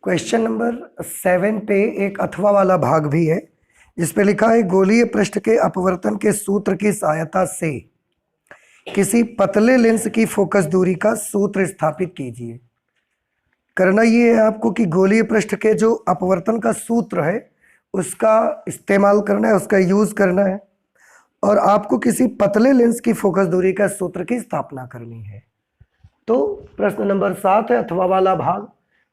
Question number 7 पे एक अथवा वाला भाग भी है जिसपे लिखा है गोलीय पृष्ठ के अपवर्तन के सूत्र की सहायता से किसी पतले लेंस की फोकस दूरी का सूत्र स्थापित कीजिए। करना ये है आपको कि गोलीय पृष्ठ के जो अपवर्तन का सूत्र है उसका इस्तेमाल करना है, उसका यूज करना है और आपको किसी पतले लेंस की फोकस दूरी का सूत्र की स्थापना करनी है। तो प्रश्न नंबर 7 है अथवा वाला भाग,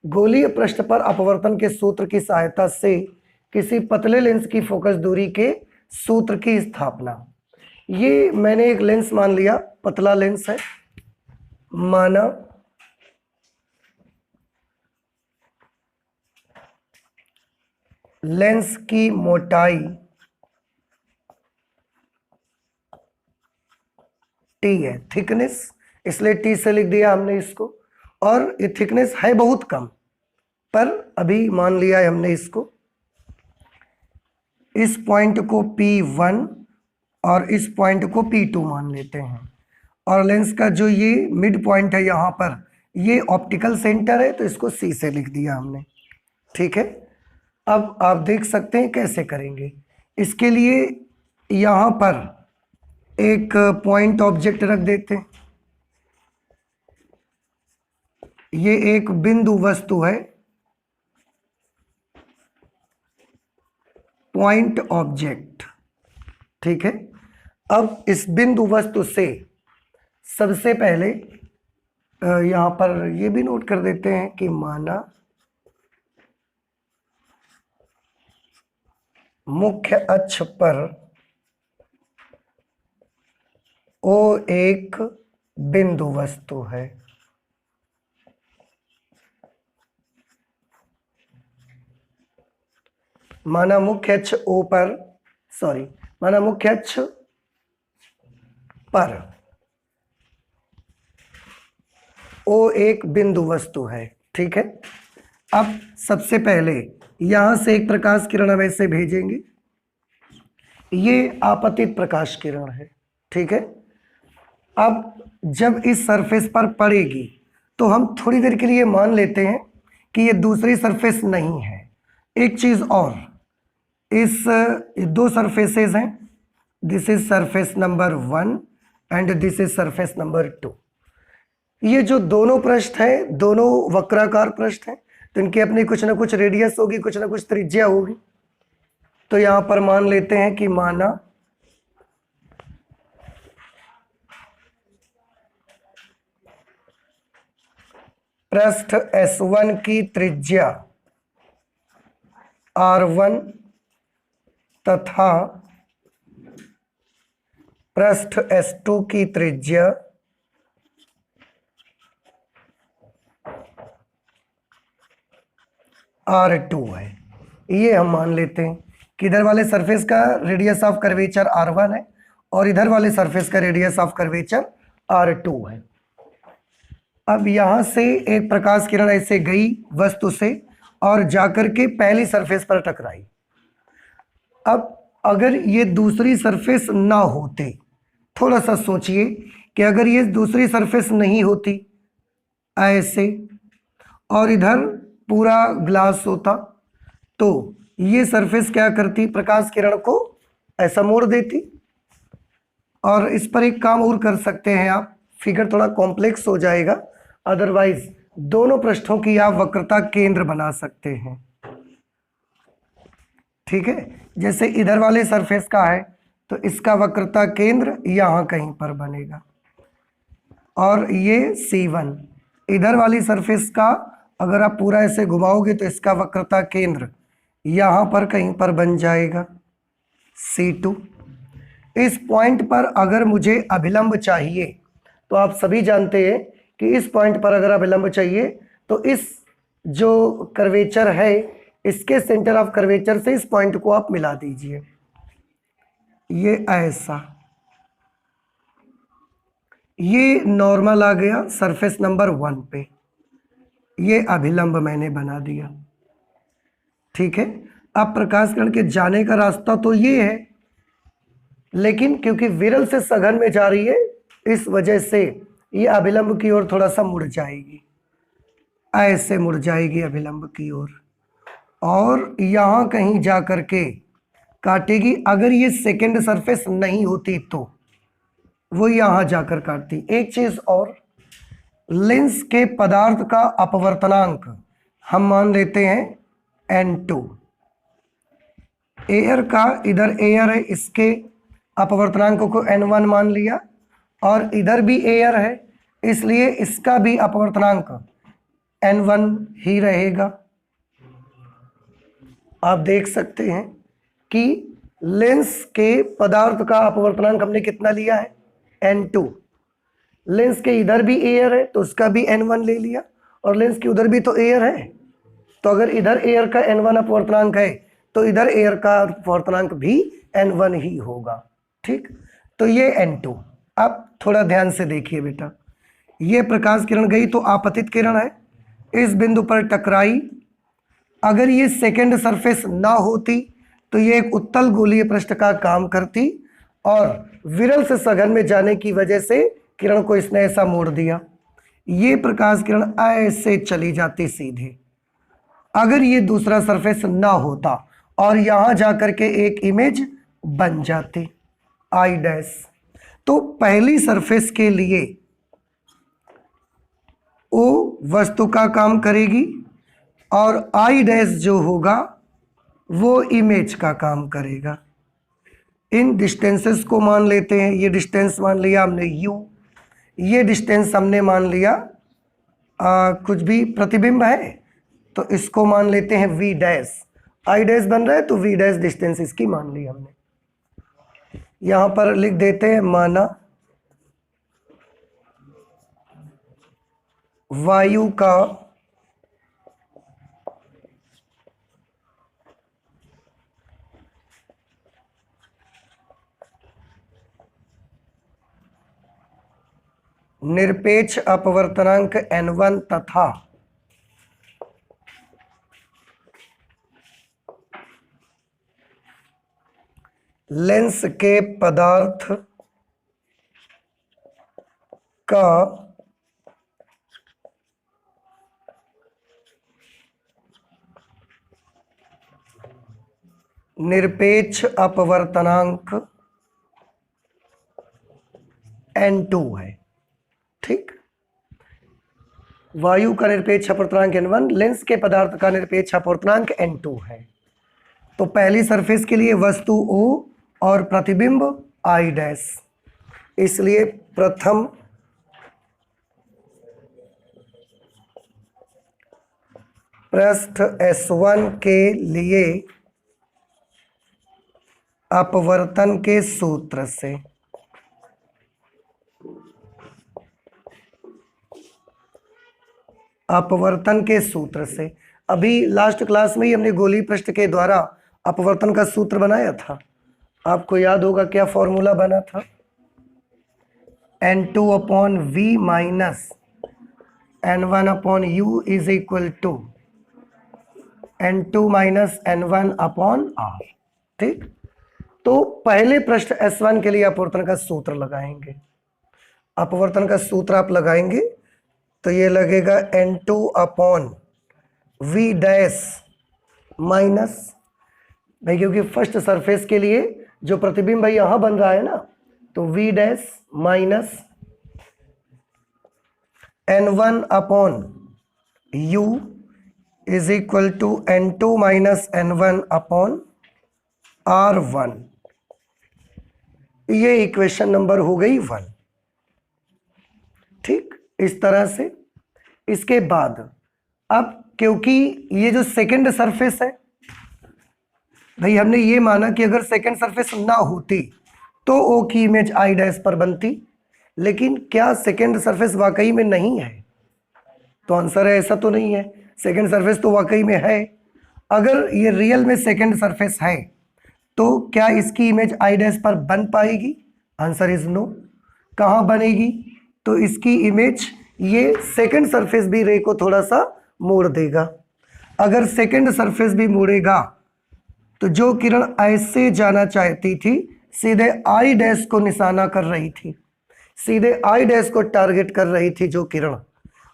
गोलीय पृष्ठ पर अपवर्तन के सूत्र की सहायता से किसी पतले लेंस की फोकस दूरी के सूत्र की स्थापना। ये मैंने एक लेंस मान लिया, पतला लेंस है, माना लेंस की मोटाई टी है, थिकनेस, इसलिए टी से लिख दिया हमने इसको। और ये थिकनेस है बहुत कम, पर अभी मान लिया है हमने इसको। इस पॉइंट को P1 और इस पॉइंट को P2 मान लेते हैं। और लेंस का जो ये मिड पॉइंट है यहाँ पर, ये ऑप्टिकल सेंटर है, तो इसको C से लिख दिया हमने। ठीक है, अब आप देख सकते हैं कैसे करेंगे। इसके लिए यहाँ पर एक पॉइंट ऑब्जेक्ट रख देते हैं। ये एक बिंदु वस्तु है, पॉइंट ऑब्जेक्ट। ठीक है, अब इस बिंदु वस्तु से सबसे पहले यहां पर ये भी नोट कर देते हैं कि माना मुख्य अक्ष पर O एक बिंदु वस्तु है। माना मुख्य अक्ष O पर, माना मुख्य अक्ष पर O एक बिंदु वस्तु है। ठीक है, अब सबसे पहले यहां से एक प्रकाश किरण हम ऐसे भेजेंगे, ये आपतित प्रकाश किरण है। ठीक है, अब जब इस सरफेस पर पड़ेगी तो हम थोड़ी देर के लिए मान लेते हैं कि ये दूसरी सरफेस नहीं है। एक चीज और, इस दो सरफेसेस हैं, this is surface number 1 and this is surface number 2। ये जो दोनों पृष्ठ हैं, दोनों वक्राकार पृष्ठ हैं, तो इनकी अपनी कुछ ना कुछ रेडियस होगी, कुछ ना कुछ त्रिज्या होगी। तो यहां पर मान लेते हैं कि माना पृष्ठ S1 की त्रिज्या R1 तथा पृष्ठ S2 की त्रिज्या R2 है। ये हम मान लेते हैं कि इधर वाले सरफेस का रेडियस ऑफ कर्वेचर R1 है और इधर वाले सरफेस का रेडियस ऑफ कर्वेचर R2 है। अब यहां से एक प्रकाश किरण ऐसे गई वस्तु से और जाकर के पहली सरफेस पर टकराई। अब अगर ये दूसरी सरफेस ना होते, थोड़ा सा सोचिए कि अगर ये दूसरी सरफेस नहीं होती ऐसे और इधर पूरा ग्लास होता, तो ये सरफेस क्या करती, प्रकाश किरण को ऐसा मोड़ देती। और इस पर एक काम और कर सकते हैं आप, फिगर थोड़ा कॉम्प्लेक्स हो जाएगा, अदरवाइज दोनों पृष्ठों की आप वक्रता केंद्र बना सकते हैं। ठीक है, जैसे इधर वाले सरफेस का है तो इसका वक्रता केंद्र यहां कहीं पर बनेगा और ये C1। इधर वाली सरफेस का अगर आप पूरा ऐसे घुमाओगे तो इसका वक्रता केंद्र यहां पर कहीं पर बन जाएगा C2। इस पॉइंट पर अगर मुझे अभिलंब चाहिए तो आप सभी जानते हैं कि इस पॉइंट पर अगर अभिलंब चाहिए तो इस जो कर्वेचर है इसके सेंटर ऑफ कर्वेचर से इस पॉइंट को आप मिला दीजिए, ये ऐसा, ये नॉर्मल आ गया सरफेस नंबर 1 पे, ये अभिलंब मैंने बना दिया। ठीक है, अब प्रकाश किरण के जाने का रास्ता तो ये है, लेकिन क्योंकि विरल से सघन में जा रही है इस वजह से ये अभिलंब की ओर थोड़ा सा मुड़ जाएगी। ऐसे मुड़ जाएगी अभिलंब की ओर और यहां कहीं जा करके काटेगी। अगर ये सेकंड सरफेस नहीं होती तो वो यहां जाकर काटती। एक चीज और, लेंस के पदार्थ का अपवर्तनांक हम मान लेते हैं n2। एयर का, इधर एयर है, इसके अपवर्तनांक को n1 मान लिया और इधर भी एयर है इसलिए इसका भी अपवर्तनांक n1 ही रहेगा। आप देख सकते हैं कि लेंस के पदार्थ का अपवर्तनांक हमने कितना लिया है, n2। लेंस के इधर भी एयर है तो उसका भी n1 ले लिया और लेंस के उधर भी तो एयर है, तो अगर इधर एयर का n1 अपवर्तनांक है तो इधर एयर का अपवर्तनांक भी n1 ही होगा। ठीक, तो ये n2। अब थोड़ा ध्यान से देखिए बेटा, ये प्रकाश किरण गई तो आपतित किरण है, इस बिंदु पर टकराई। अगर ये सेकंड सरफेस ना होती तो ये एक उत्तल गोलीय पृष्ठ का काम करती और विरल से सघन में जाने की वजह से किरण को इसने ऐसा मोड़ दिया। ये प्रकाश किरण ऐसे चली जाती सीधे। अगर ये दूसरा सरफेस ना होता और यहां जाकर के एक इमेज बन जाती आई डैश, तो पहली सरफेस के लिए ओ वस्तु का काम करेगी और आई डैश जो होगा वो इमेज का काम करेगा। इन डिस्टेंसेस को मान लेते हैं, ये डिस्टेंस मान लिया हमने u, ये डिस्टेंस हमने मान लिया कुछ भी प्रतिबिंब है तो इसको मान लेते हैं v डैश। आई डैश बन रहा है तो v डैश डिस्टेंस इसकी मान ली हमने। यहां पर लिख देते हैं माना वायु का निरपेक्ष अपवर्तनांक n1 तथा लेंस के पदार्थ का निरपेक्ष अपवर्तनांक n2 है। ठीक, वायु का निरपेक्ष अपवर्तनांक n1, लेंस के पदार्थ का निरपेक्ष अपवर्तनांक n2 है। तो पहली सरफेस के लिए वस्तु O और प्रतिबिंब I डैश, इसलिए प्रथम पृष्ठ S1 के लिए अपवर्तन के सूत्र से अभी लास्ट क्लास में ही हमने गोलीय पृष्ठ के द्वारा अपवर्तन का सूत्र बनाया था। आपको याद होगा क्या फॉर्मूला बना था, n2 upon v minus n1 upon u is equal to n2 minus n1 upon r। ठीक, तो पहले पृष्ठ S1 के लिए अपवर्तन का सूत्र लगाएंगे। अपवर्तन का सूत्र आप लगाएंगे तो ये लगेगा n2 upon v dash minus, भाई क्योंकि फर्स्ट सरफेस के लिए जो प्रतिबिंब भाई यहां बन रहा है ना, तो v dash minus n1 upon u is equal to n2 minus n1 upon r1। ये इक्वेशन नंबर हो गई 1। ठीक, इस तरह से। इसके बाद अब क्योंकि ये जो सेकंड सरफेस है भाई, हमने ये माना कि अगर सेकंड सरफेस ना होती तो ओ की इमेज आई डैश पर बनती, लेकिन क्या सेकंड सरफेस वाकई में नहीं है? तो आंसर है ऐसा तो नहीं है, सेकंड सरफेस तो वाकई में है। अगर ये रियल में सेकंड सरफेस है तो क्या इसकी इमेज आई डैश पर बन पाएगी? Answer is no. कहाँ बनेगी? तो इसकी इमेज ये सेकंड सरफेस भी रे को थोड़ा सा मोड़ देगा। अगर सेकंड सरफेस भी मोड़ेगा तो जो किरण ऐसे जाना चाहती थी सीधे आई डैश को निशाना कर रही थी, सीधे आई डैश को टारगेट कर रही थी जो किरण,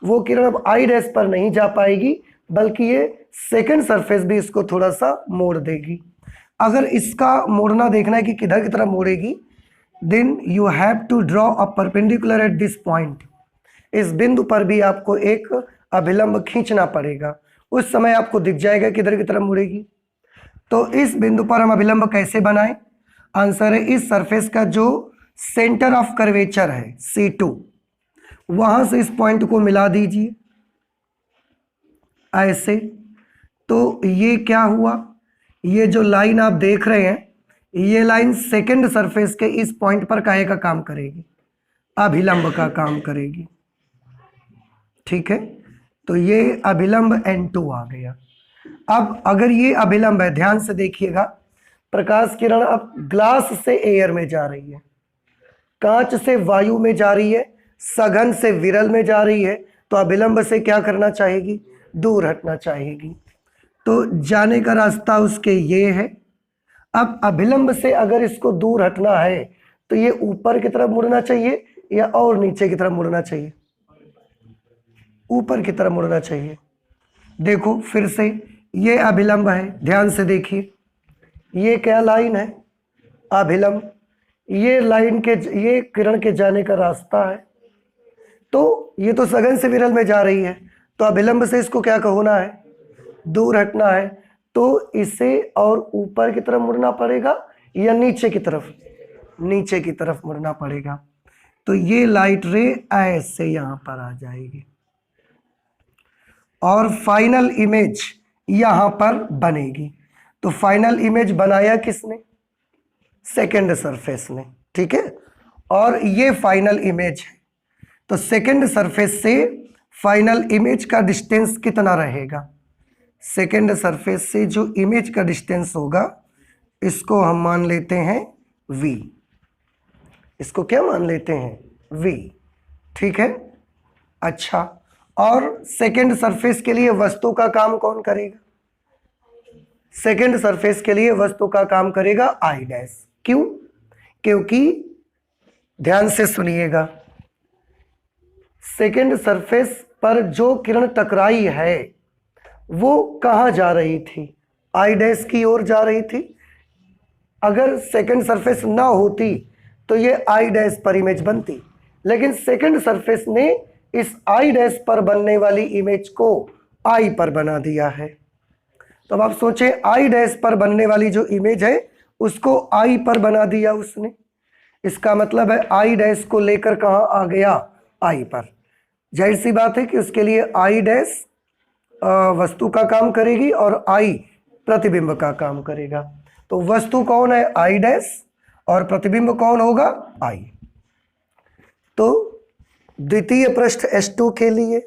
वो किरण अब आई डैश पर नहीं जा पाएगी, बल्कि ये सेकंड सरफेस भी इसको थोड़ा सा मोड़ देगी। अगर इसका मोड़ना देखना है कि किधर की तरफ मोड़ेगी, then you have to draw a perpendicular at this point. इस बिंदु पर भी आपको एक अभिलंब खींचना पड़ेगा, उस समय आपको दिख जाएगा किधर की तरफ मुड़ेगी। तो इस बिंदु पर हम अभिलंब कैसे बनाएं? आंसर है इस सरफेस का जो सेंटर ऑफ कर्वेचर है C2, वहां से इस पॉइंट को मिला दीजिए ऐसे। तो ये क्या हुआ, ये जो लाइन आप देख रहे हैं, ये लाइन सेकंड सरफेस के इस पॉइंट पर काहे का काम करेगी? अभिलंब का काम करेगी। ठीक है, तो ये अभिलंब N2 आ गया। अब अगर ये अभिलंब है, ध्यान से देखिएगा, प्रकाश किरण अब ग्लास से एयर में जा रही है, कांच से वायु में जा रही है, सघन से विरल में जा रही है, तो अभिलंब से क्या करना चाहेगी? दूर हटना चाहेगी। तो जाने का रास्ता उसके ये है। अब अभिलंब से अगर इसको दूर हटना है तो ये ऊपर की तरफ मुड़ना चाहिए या और नीचे की तरफ मुड़ना चाहिए? ऊपर की तरफ मुड़ना चाहिए। देखो फिर से, ये अभिलंब है, ध्यान से देखिए, ये क्या लाइन है? अभिलंब। ये लाइन के, ये किरण के जाने का रास्ता है। तो ये तो सघन से विरल में जा रही है, तो अभिलंब से इसको क्या होना है? दूर हटना है। तो इसे और ऊपर की तरफ मुड़ना पड़ेगा या नीचे की तरफ? नीचे की तरफ मुड़ना पड़ेगा। तो ये लाइट रे ऐसे यहां पर आ जाएगी और फाइनल इमेज यहां पर बनेगी। तो फाइनल इमेज बनाया किसने? सेकेंड सरफेस ने। ठीक है, और ये फाइनल इमेज है। तो सेकेंड सरफेस से फाइनल इमेज का डिस्टेंस कितना रहेगा? सेकेंड सरफेस से जो इमेज का डिस्टेंस होगा, इसको हम मान लेते हैं v। इसको क्या मान लेते हैं? v। ठीक है, अच्छा, और सेकेंड सरफेस के लिए वस्तु का काम कौन करेगा? सेकेंड सरफेस के लिए वस्तु का काम करेगा I डैश। क्यों? क्योंकि ध्यान से सुनिएगा, सेकेंड सरफेस पर जो किरण टकराई है वो कहाँ जा रही थी? I डैश की ओर जा रही थी। अगर सेकेंड सरफेस ना होती तो ये I डैश पर इमेज बनती, लेकिन सेकेंड सरफेस ने इस I डैश पर बनने वाली इमेज को I पर बना दिया है। तो अब आप सोचें, I डैश पर बनने वाली जो इमेज है उसको I पर बना दिया उसने, इसका मतलब है I डैश को लेकर कहाँ आ गया? I पर। जाहिर सी बात है कि उसके लिए I डैश वस्तु का काम करेगी और I प्रतिबिंब का काम करेगा। तो वस्तु कौन है? I डैश, और प्रतिबिंब कौन होगा? I। तो द्वितीय पृष्ठ S2 के लिए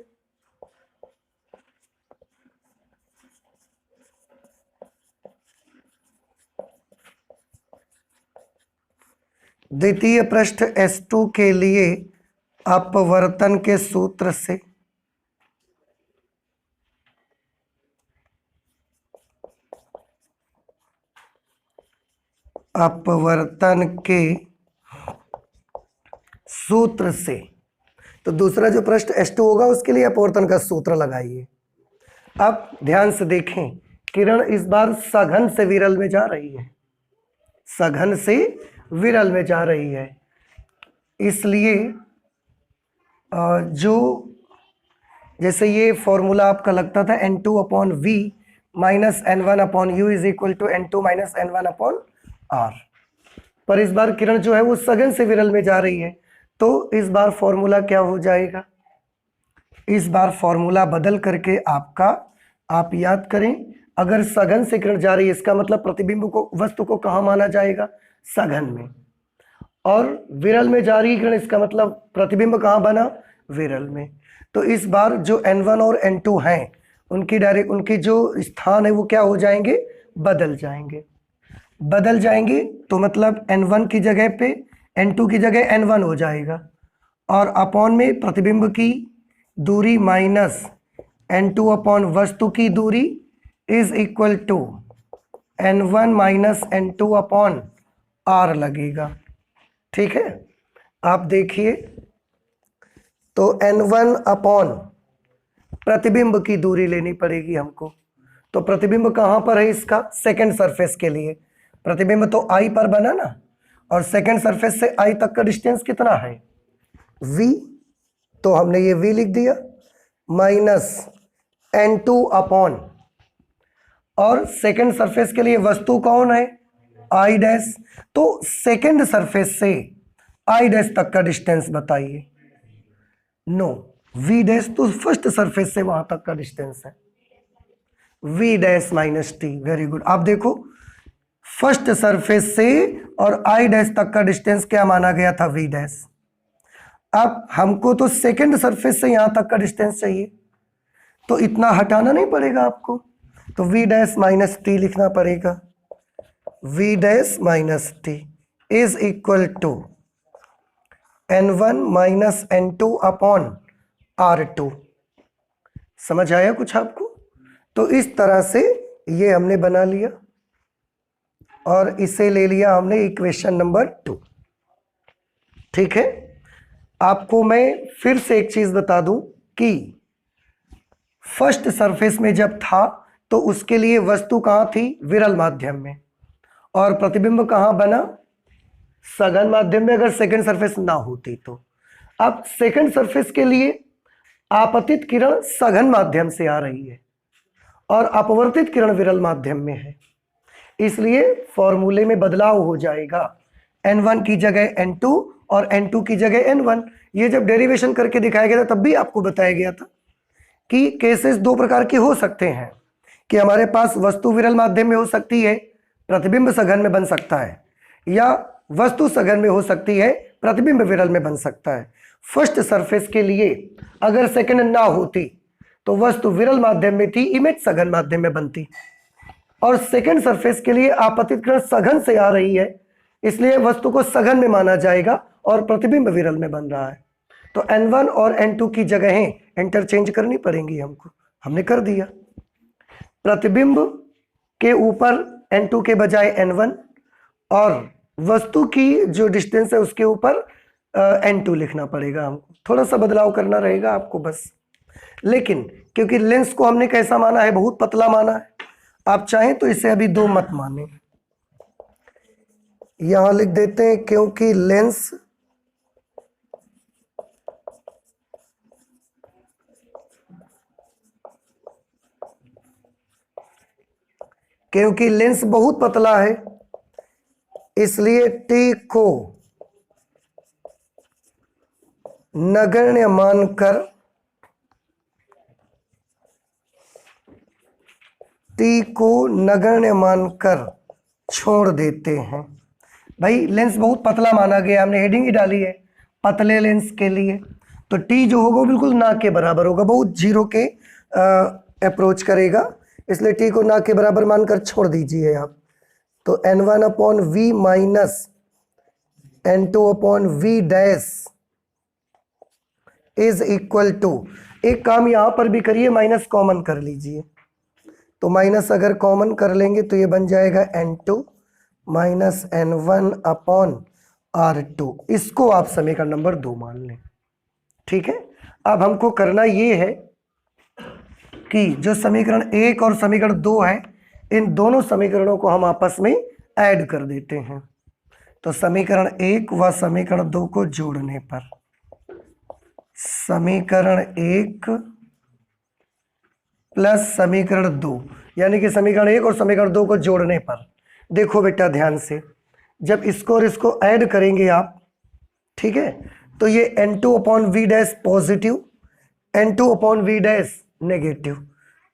द्वितीय पृष्ठ S2 के लिए अपवर्तन के सूत्र से अपवर्तन के सूत्र से, तो दूसरा जो पृष्ठ S2 होगा उसके लिए अपवर्तन का सूत्र लगाइए। अब ध्यान से देखें, किरण इस बार सघन से विरल में जा रही है, सघन से विरल में जा रही है, इसलिए जो जैसे ये फॉर्मूला आपका लगता था N2/V minus N1/U is equal to N2 minus N1/R, पर इस बार किरण जो है वो सघन से विरल में जा रही है, तो इस बार फॉर्मूला क्या हो जाएगा? इस बार फॉर्मूला बदल करके आपका, आप याद करें, अगर सघन से किरण जा रही है इसका मतलब प्रतिबिंब को, वस्तु को कहाँ माना जाएगा? सघन में। और विरल में जा रही किरण, इसका मतलब प्रतिबिंब कहाँ बना? विरल में। तो इस बार जो N1 और N2 हैं उनकी जो स्थान है वो क्या हो जाएंगे? बदल जाएंगे। बदल जाएंगे तो मतलब N1 की जगह पे N2 की जगह N1 हो जाएगा, और अपॉन में प्रतिबिंब की दूरी माइनस N2 अपॉन वस्तु की दूरी is equal to N1 minus N2 upon R लगेगा। ठीक है, आप देखिए, तो N1 अपॉन प्रतिबिंब की दूरी लेनी पड़ेगी हमको। तो प्रतिबिंब कहां पर है इसका? सेकंड सरफेस के लिए प्रतिबिंब तो आई पर बना ना, और सेकंड सरफेस से आई तक का डिस्टेंस कितना है? v। तो हमने ये v लिख दिया माइनस n2 अपॉन, और सेकंड सरफेस के लिए वस्तु कौन है? I dash. तो सेकंड सरफेस से आई डैश तक का डिस्टेंस बताइए। नो, v डैश तो फर्स्ट सरफेस से वहां तक का डिस्टेंस है, v dash minus T. Very good. आप देखो फर्स्ट सरफेस से और आई डैश तक का डिस्टेंस क्या माना गया था? v dash. अब हमको तो सेकंड सरफेस से यहां तक का डिस्टेंस चाहिए, तो इतना हटाना नहीं पड़ेगा आपको, तो v डैश माइनस टी लिखना पड़ेगा। v dash minus T is equal to n1 minus n2 upon r2। समझ आया कुछ आपको? तो इस तरह से ये हमने बना लिया और इसे ले लिया हमने इक्वेशन नंबर 2। ठीक है। आपको मैं फिर से एक चीज बता दूं कि फर्स्ट सरफेस में जब था तो उसके लिए वस्तु कहां थी? विरल माध्यम में। और प्रतिबिंब कहां बना? सघन माध्यम में, अगर सेकंड सरफेस ना होती तो। अब सेकंड सरफेस के लिए आपतित किरण सघन माध्यम से आ रही है और अपवर्तित किरण विरल माध्यम में है, इसलिए फॉर्मूले में बदलाव हो जाएगा। n1 की जगह n2 और n2 की जगह n1। ये जब डेरिवेशन करके दिखाया गया था तब भी आपको बताया गया था कि केसेस दो प्रकार के हो सकते हैं, कि हमारे पास वस्तु विरल माध्यम में हो सकती है, प्रतिबिंब सघन में बन सकता है, या वस्तु सघन में हो सकती है, प्रतिबिंब विरल में बन सकता है। फर्स्ट सरफेस के लिए अगर सेकंड ना होती तो वस्तु विरल माध्यम में थी, इमेज सघन माध्यम में बनती, और सेकंड सरफेस के लिए आपतित किरण सघन से आ रही है, इसलिए वस्तु को सघन में माना जाएगा और प्रतिबिंब विरल में बन रहा है। तो n1 और n2 की जगहें इंटरचेंज करनी पड़ेंगी हमको, हमने कर दिया। प्रतिबिंब के ऊपर n2 के बजाय n1 और वस्तु की जो डिस्टेंस है उसके ऊपर n2 लिखना पड़ेगा हमको। थोड़ा सा बदलाव करना रहेगा आपको बस, लेकिन क्योंकि लेंस को हमने कैसा माना है? बहुत पतला माना है। आप चाहें तो इसे अभी 2 मत माने, यहां लिख देते हैं क्योंकि लेंस बहुत पतला है, इसलिए टी को नगण्य मानकर छोड़ देते हैं। भाई लेंस बहुत पतला माना गया, हमने हेडिंग ही डाली है पतले लेंस के लिए, तो टी जो होगा बिल्कुल ना के बराबर होगा, बहुत जीरो के अप्रोच करेगा, इसलिए टी को ना के बराबर मानकर छोड़ दीजिए आप। तो n1 upon V minus n2 upon V dash is equal to, एक काम यहां पर भी करिए, माइनस कॉमन कर लीजिए। तो माइनस अगर कॉमन कर लेंगे तो ये बन जाएगा n2 minus n1 upon r2। इसको आप समीकरण नंबर 2 मान लें। ठीक है। अब हमको करना ये है कि जो समीकरण 1 और समीकरण 2 है, इन दोनों समीकरणों को हम आपस में ऐड कर देते हैं। तो समीकरण 1 व समीकरण 2 को जोड़ने पर समीकरण 1 प्लस समीकरण 2, यानी कि समीकरण 1 और समीकरण 2 को जोड़ने पर, देखो बेटा ध्यान से, जब इसको और इसको ऐड करेंगे आप, ठीक है, तो ये n2 upon V dash positive, n2 upon V dash negative,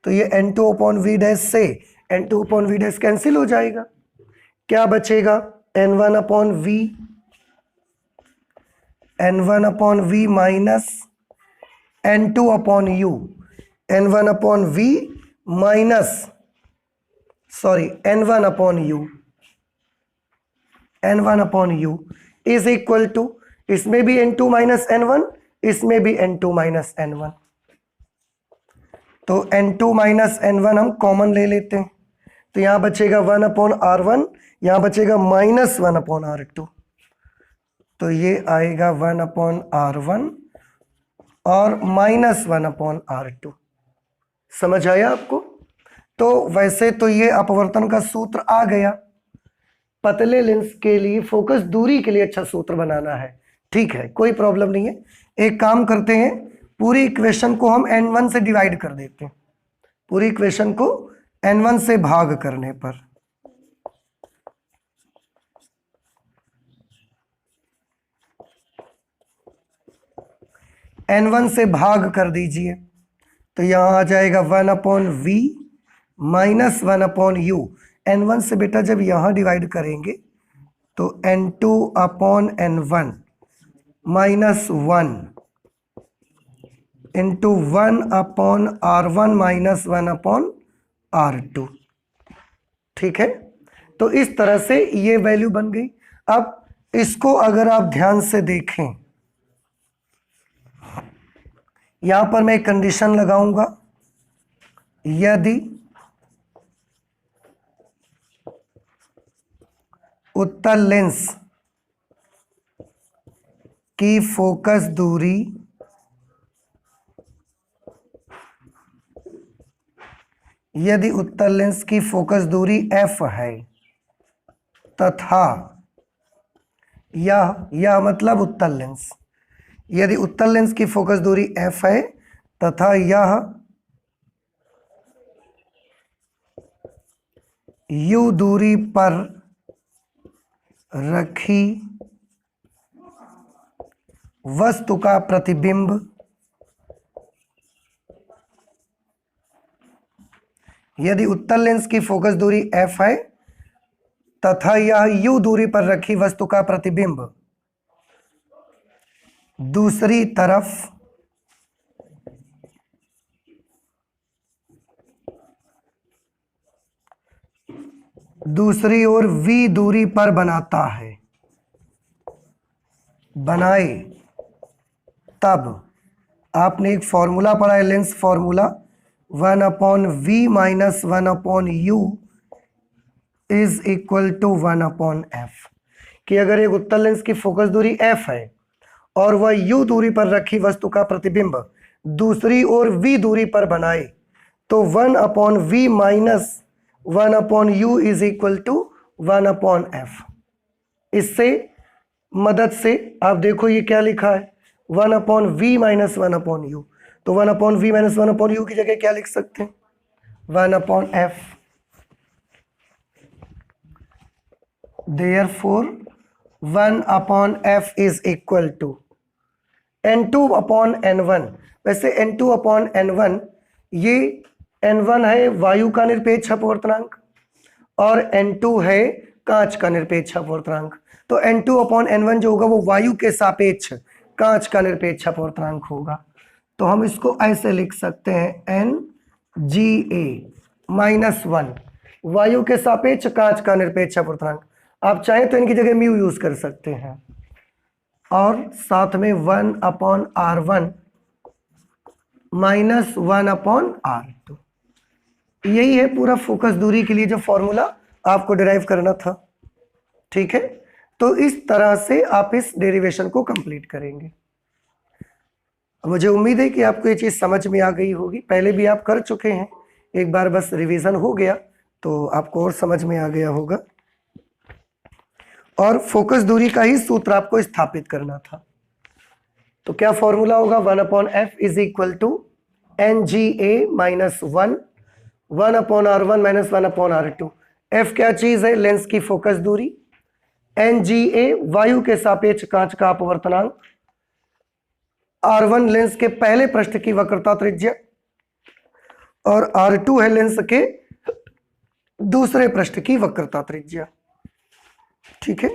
तो ये n2 अपॉन वी डैश से n2 upon V dash cancel हो जाएगा। क्या बचेगा? n1 upon V minus n2 upon U, n1 upon V minus n1 upon U is equal to, इसमें भी n2 minus n1, इसमें भी n2 माइनस n1, तो n2 माइनस n1 हम कॉमन ले लेते हैं, तो यहां बचेगा 1 अपॉन r1, यहां बचेगा माइनस 1 अपॉन r2, तो ये आएगा 1 अपॉन r1 और माइनस 1 अपॉन r2। समझ आया आपको? तो वैसे तो ये अपवर्तन का सूत्र आ गया, पतले लेंस के लिए फोकस दूरी के लिए अच्छा सूत्र बनाना है। ठीक है, कोई प्रॉब्लम नहीं है। एक काम करते हैं, पूरी इक्वेशन को हम n1 से डिवाइड कर देते हैं। पूरी इक्वेशन को n1 से भाग करने पर n1 से भाग कर दीजिए, तो यहां आ जाएगा 1/v माइनस 1/u। n1 से बेटा जब यहां डिवाइड करेंगे तो n2/n1 minus 1 into 1/r1 minus 1/r2। ठीक है, तो इस तरह से ये वैल्यू बन गई। अब इसको अगर आप ध्यान से देखें, यहां पर मैं एक कंडीशन लगाऊंगा, यदि उत्तल लेंस की फोकस दूरी यदि उत्तल लेंस की फोकस दूरी f है तथा यह मतलब उत्तल लेंस, यदि उत्तल लेंस की फोकस दूरी f है तथा यह u दूरी पर रखी वस्तु का प्रतिबिंब यदि उत्तल लेंस की फोकस दूरी f है तथा यह u दूरी पर रखी वस्तु का प्रतिबिंब दूसरी तरफ दूसरी ओर v दूरी पर बनाए, तब आपने एक फॉर्मूला पढ़ा है, lens formula 1/v minus 1/u is equal to 1/f, कि अगर एक उत्तल लेंस की फोकस दूरी f है और वह u दूरी पर रखी वस्तु का प्रतिबिंब दूसरी ओर v दूरी पर बनाए तो 1/v minus 1/u is equal to 1/f। इससे मदद से आप देखो ये क्या लिखा है, 1/v माइनस 1/u, तो 1/v माइनस 1/u की जगह क्या लिख सकते हैं, 1/f। Therefore 1/f is equal to n2/n1। वैसे n2/n1 ये n1 है वायु का निरपेक्ष अपवर्तनांक और n2 है कांच का निरपेक्ष अपवर्तनांक। तो n2/n1 जो होगा वो वायु के सापेक्ष कांच का निरपेक्ष अपवर्तनांक होगा। तो हम इसको ऐसे लिख सकते हैं NGA माइनस 1 वायु के सापेक्ष कांच का निरपेक्ष अपवर्तनांक। आप चाहें तो इनकी जगह म्यू यूज कर सकते हैं और साथ में 1/r1 माइनस 1/r2। यही है पूरा फोकस दूरी के लिए जो फॉर्मूला आपको डिराइव करना था। ठीक है, तो इस तरह से आप इस डेरिवेशन को कंप्लीट करेंगे। मुझे उम्मीद है कि आपको ये चीज़ समझ में आ गई होगी, पहले भी आप कर चुके हैं, एक बार बस रिवीजन हो गया तो आपको और समझ में आ गया होगा। और फोकस दूरी का ही सूत्र आपको स्थापित करना था। तो क्या फॉर्मूला होगा, 1/f is equal to NGA minus 1/r1 minus 1/r2। f क्या चीज है, लेंस की फोकस दूरी, NGA वायु के सापेक्ष कांच का अपवर्तनांक, R1 लेंस के पहले पृष्ठ की वक्रता त्रिज्या और R2 है लेंस के दूसरे पृष्ठ की वक्रता त्रिज्या। ठीक है,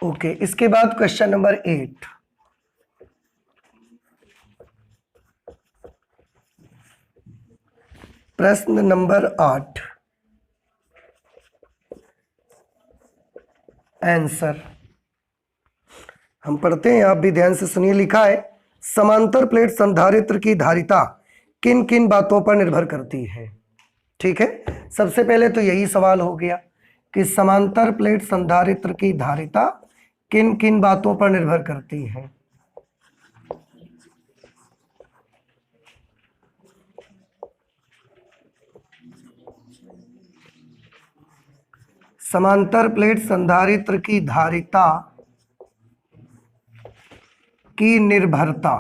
ओके। इसके बाद क्वेश्चन नंबर 8, प्रश्न नंबर 8, आंसर हम पढ़ते हैं, आप भी ध्यान से सुनिए। लिखा है समांतर प्लेट संधारित्र की धारिता किन किन बातों पर निर्भर करती है। ठीक है, सबसे पहले तो यही सवाल हो गया कि समांतर प्लेट संधारित्र की धारिता किन किन बातों पर निर्भर करती है। समांतर प्लेट संधारित्र की धारिता की निर्भरता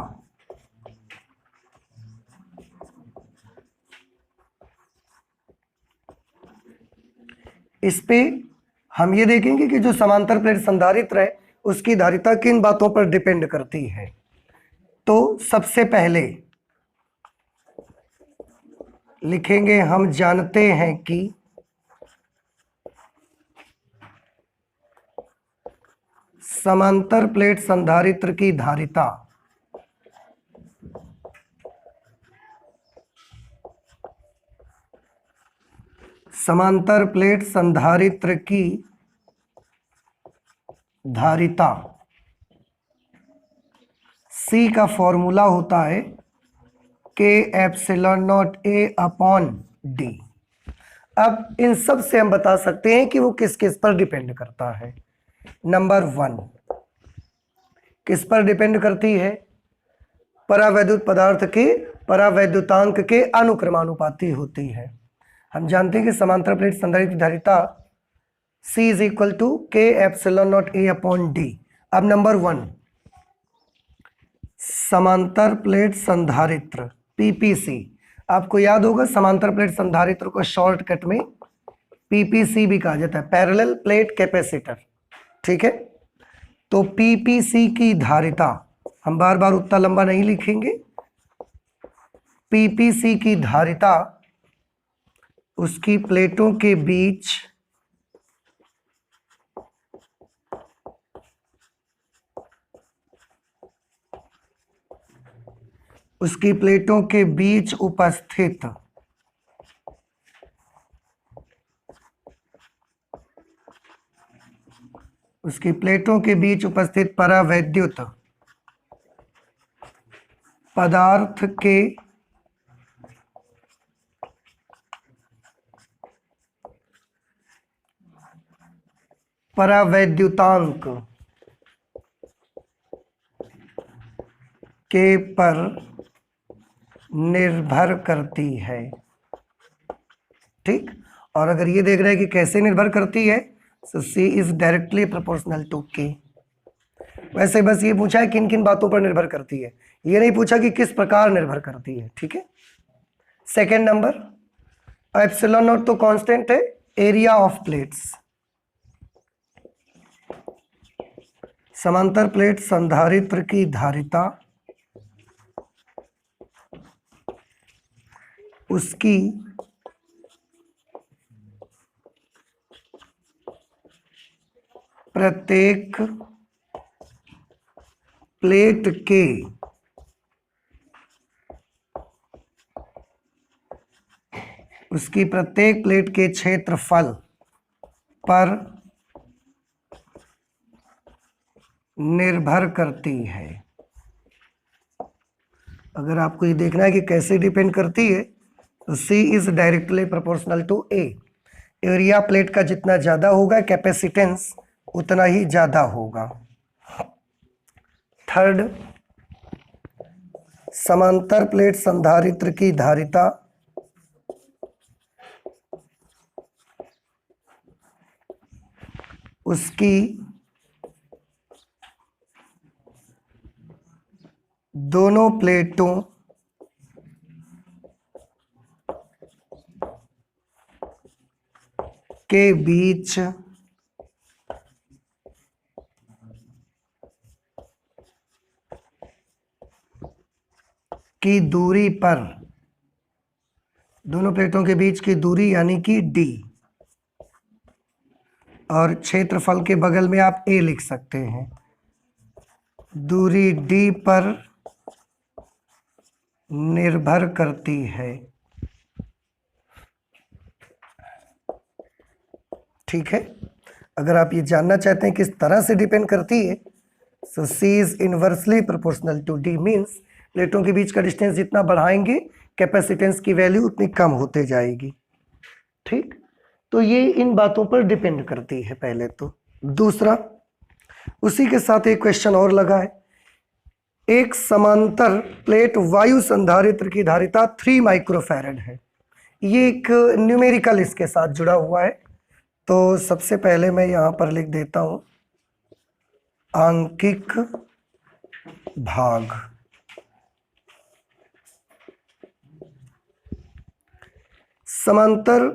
इस पे हम ये देखेंगे कि जो समांतर प्लेट संधारित्र है उसकी धारिता किन बातों पर डिपेंड करती है। तो सबसे पहले लिखेंगे हम जानते हैं कि समांतर प्लेट संधारित्र की धारिता समांतर प्लेट संधारित्र की धारिता C का फॉर्मूला होता है K epsilon naught A upon D। अब इन सब से हम बता सकते हैं कि वो किस किस पर डिपेंड करता है। नंबर 1 किस पर डिपेंड करती है? परावैद्युत पदार्थ के परावैद्युतांक के अनुक्रमानुपाती होती है। हम जानते हैं कि समांतर प्लेट संधारित्र की धारिता C is equal to K epsilon naught A upon D। अब नंबर 1 समांतर प्लेट संधारित्र PPC, आपको याद होगा समांतर प्लेट संधारित्र को शॉर्टकट में PPC भी कहा जाता है, पैरेलल प्लेट कैपेसिटर। ठीक है, तो PPC की धारिता, हम बार बार उतना लंबा नहीं लिखेंगे, PPC की धारिता उसकी प्लेटों के बीच उपस्थित परावैद्युत पदार्थ के परावैद्युतांक के पर निर्भर करती है। ठीक, और अगर ये देख रहे हैं कि कैसे निर्भर करती है, so C is directly proportional to K। वैसे बस ये पूछा है किन किन बातों पर निर्भर करती है, ये नहीं पूछा कि किस प्रकार निर्भर करती है। ठीक है, सेकेंड नंबर, एप्सिलॉन नॉट तो कांस्टेंट है, एरिया ऑफ प्लेट्स, समांतर प्लेट संधारित्र की धारिता उसकी प्रत्येक प्लेट के क्षेत्रफल पर निर्भर करती है। अगर आपको ये देखना है कि कैसे डिपेंड करती है, तो C is directly proportional to A। Area plate का जितना ज्यादा होगा कैपेसिटेंस उतना ही ज्यादा होगा। थर्ड, समांतर प्लेट संधारित्र की धारिता उसकी दोनों प्लेटों के बीच की दूरी पर, दोनों प्लेटों के बीच की दूरी यानी कि D, और क्षेत्रफल के बगल में आप A लिख सकते हैं, दूरी D पर निर्भर करती है। ठीक है, अगर आप ये जानना चाहते हैं किस तरह से डिपेंड करती है, so C is inversely proportional to D, means प्लेटों के बीच का डिस्टेंस जितना बढ़ाएंगे कैपेसिटेंस की वैल्यू उतनी कम होते जाएगी। ठीक, तो ये इन बातों पर डिपेंड करती है पहले तो। दूसरा, उसी के साथ एक क्वेश्चन और लगा है, एक समांतर प्लेट वायु संधारित्र की धारिता 3 माइक्रोफैरड है। ये एक न्यूमेरिकल इसके साथ जुड़ा हुआ है, तो सबसे पहले मैं यहाँ पर लिख देता हूँ आंकिक भाग। समांतर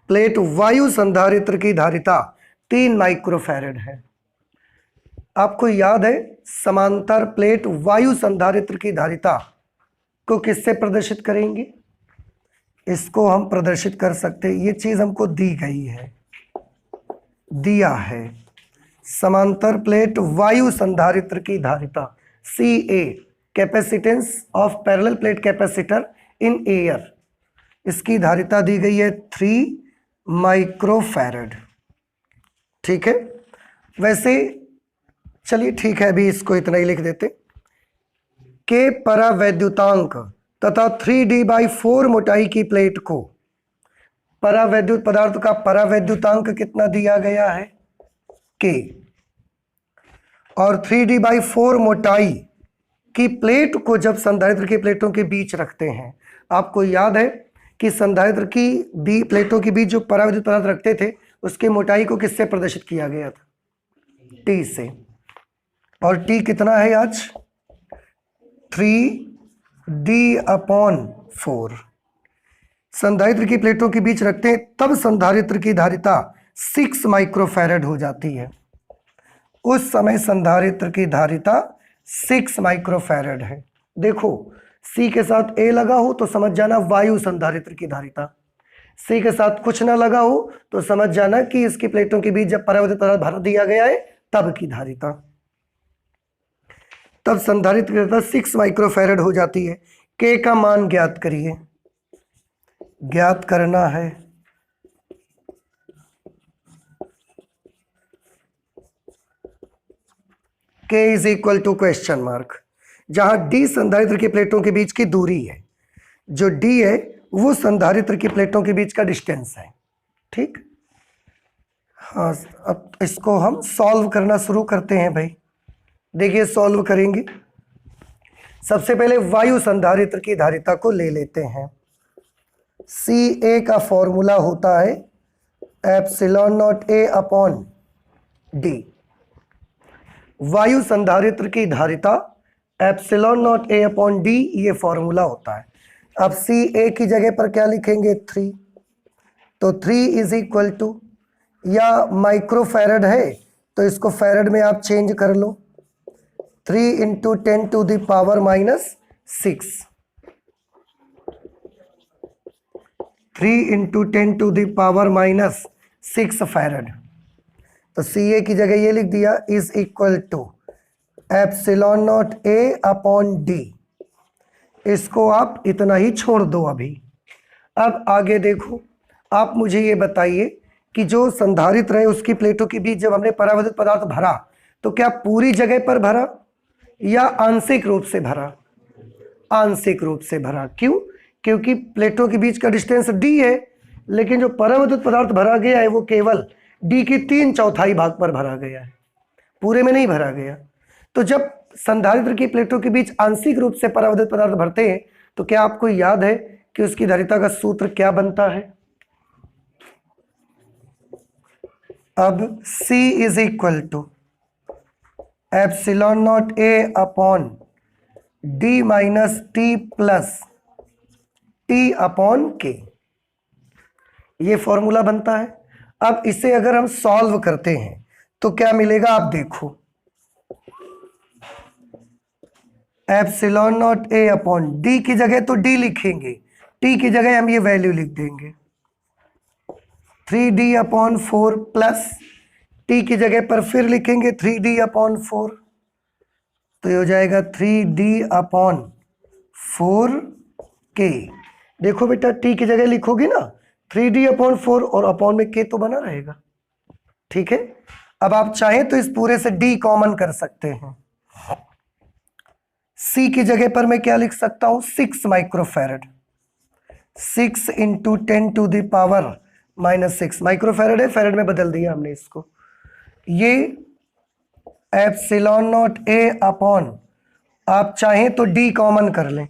प्लेट वायु संधारित्र की धारिता 3 माइक्रोफैरड है। आपको याद है समांतर प्लेट वायु संधारित्र की धारिता को किससे प्रदर्शित करेंगे? इसको हम प्रदर्शित कर सकते हैं, ये चीज हमको दी गई है, दिया है समांतर प्लेट वायु संधारित्र की धारिता CA, capacitance of parallel plate capacitor in air, इसकी धारिता दी गई है 3 माइक्रोफैरड। ठीक है, वैसे चलिए ठीक है, अभी इसको इतना ही लिख देते। के परावैद्युतांक तथा 3D/4 मोटाई की प्लेट को, परावैद्युत पदार्थ का परावैद्युतांक कितना दिया गया है? के, और 3D/4 मोटाई की प्लेट को जब संधारित्र की प्लेटों के बीच रखते हैं, आपको याद है कि संधारित्र की प्लेटों के बीच जो परावैद्युत पदार्थ रखते थे उसकी मोटाई को किससे प्रदर्शित किया गया था? T से। और T कितना है आज? 3D/4। संधारित्र की प्लेटों के बीच रखते हैं तब संधारित्र की धारिता 6 माइक्रोफैरड हो जाती है। उस समय संधारित्र की धारिता 6 माइक्रोफैरड है। देखो C के साथ A लगा हो तो समझ जाना वायु संधारित्र की धारिता, C के साथ कुछ ना लगा हो तो समझ जाना कि इसकी प्लेटों के बीच जब परावैद्युत पदार्थ भर दिया गया है तब की धारिता, तब संधारित्र की धारिता 6 माइक्रोफैरड हो जाती है। K का मान ज्ञात करिए, ज्ञात करना है K is equal to question mark, जहां D संधारित्र की प्लेटों के बीच की दूरी है, जो D है वो संधारित्र की प्लेटों के बीच का डिस्टेंस है। ठीक, हाँ, अब इसको हम सॉल्व करना शुरू करते हैं भाई। देखिए सॉल्व करेंगे, सबसे पहले वायु संधारित्र की धारिता को ले लेते हैं। CA का फॉर्मूला होता है ε0A/D। वायु संधारित्र की धारिता ε0A/D, ये फॉर्मूला होता है। अब CA की जगह पर क्या लिखेंगे? 3। तो 3 इज इक्वल टू, या माइक्रोफैरड है तो इसको फैरड में आप चेंज कर लो, 3 × 10⁻⁻6, 3 × 10⁻⁻6 फैरड। तो CA की जगह ये लिख दिया इज इक्वल टू ε0A/D। इसको आप इतना ही छोड़ दो अभी। अब आगे देखो, आप मुझे ये बताइए कि जो संधारित्र है उसकी प्लेटों के बीच जब हमने परावैद्युत पदार्थ भरा तो क्या पूरी जगह पर भरा या आंशिक रूप से भरा? आंशिक रूप से भरा। क्यों? क्योंकि प्लेटों के बीच का डिस्टेंस D है, लेकिन जो परावैद्युत पदार्थ भरा गया है वो केवल D की 3/4 भाग पर भरा गया है, पूरे में नहीं भरा गया। तो जब संधारित्र की प्लेटों के बीच आंशिक रूप से परावैद्युत पदार्थ भरते हैं तो क्या आपको याद है कि उसकी धारिता का सूत्र क्या बनता है? अब C is equal to ε0A/D minus T plus T/K, ये फॉर्मूला बनता है। अब इसे अगर हम सॉल्व करते हैं तो क्या मिलेगा? आप देखो, ε0A/D की जगह तो D लिखेंगे, T की जगह हम ये वैल्यू लिख देंगे 3D/4 प्लस T की जगह पर फिर लिखेंगे 3D/4, तो ये हो जाएगा 3D/4K। देखो बेटा, T की जगह लिखोगे ना 3D/4 और अपॉन में K तो बना रहेगा। ठीक है, अब आप चाहें तो इस पूरे से D कॉमन कर सकते हैं। C की जगह पर मैं क्या लिख सकता हूं? 6 माइक्रोफैरड, 6 × 10⁻⁻6 माइक्रोफैरड है, फैरड में बदल दिया हमने इसको। ये ε0A/, आप चाहें तो D कॉमन कर लें,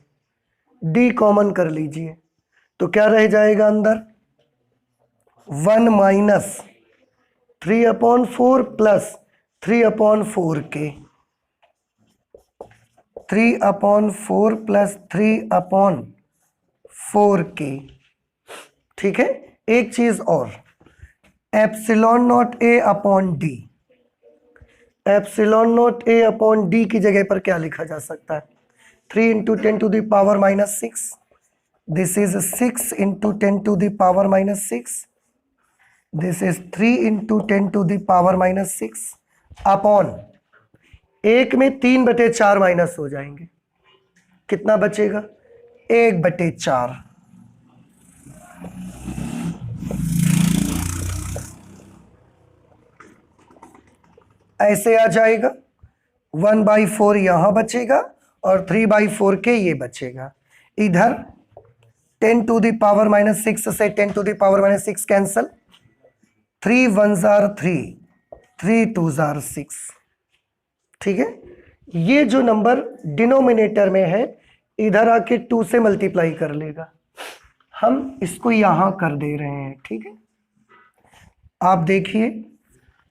D कॉमन कर लीजिए, तो क्या रह जाएगा अंदर? 1 माइनस 3/4 प्लस 3/4 के, 3/4 प्लस 3/4 के। ठीक है, एक चीज और, epsilon not a upon D, epsilon not a upon D की जगह पर क्या लिखा जा सकता है? 3 into 10⁻⁻6, this is 6 into 10⁻⁻6, this is 3 into 10⁻⁻6 upon, एक में 3/4 माइनस हो जाएंगे, कितना बचेगा? 1/4। ऐसे आ जाएगा, 1/4 यहां बचेगा और 3/4 के ये बचेगा। इधर 10⁻⁻6 से 10⁻⁻6 cancel, 3 1s are 3, 3 2s are 6। ठीक है, ये जो नंबर डिनोमिनेटर में है इधर आके 2 से मल्टीप्लाई कर लेगा, हम इसको यहां कर दे रहे हैं। ठीक है, आप देखिए,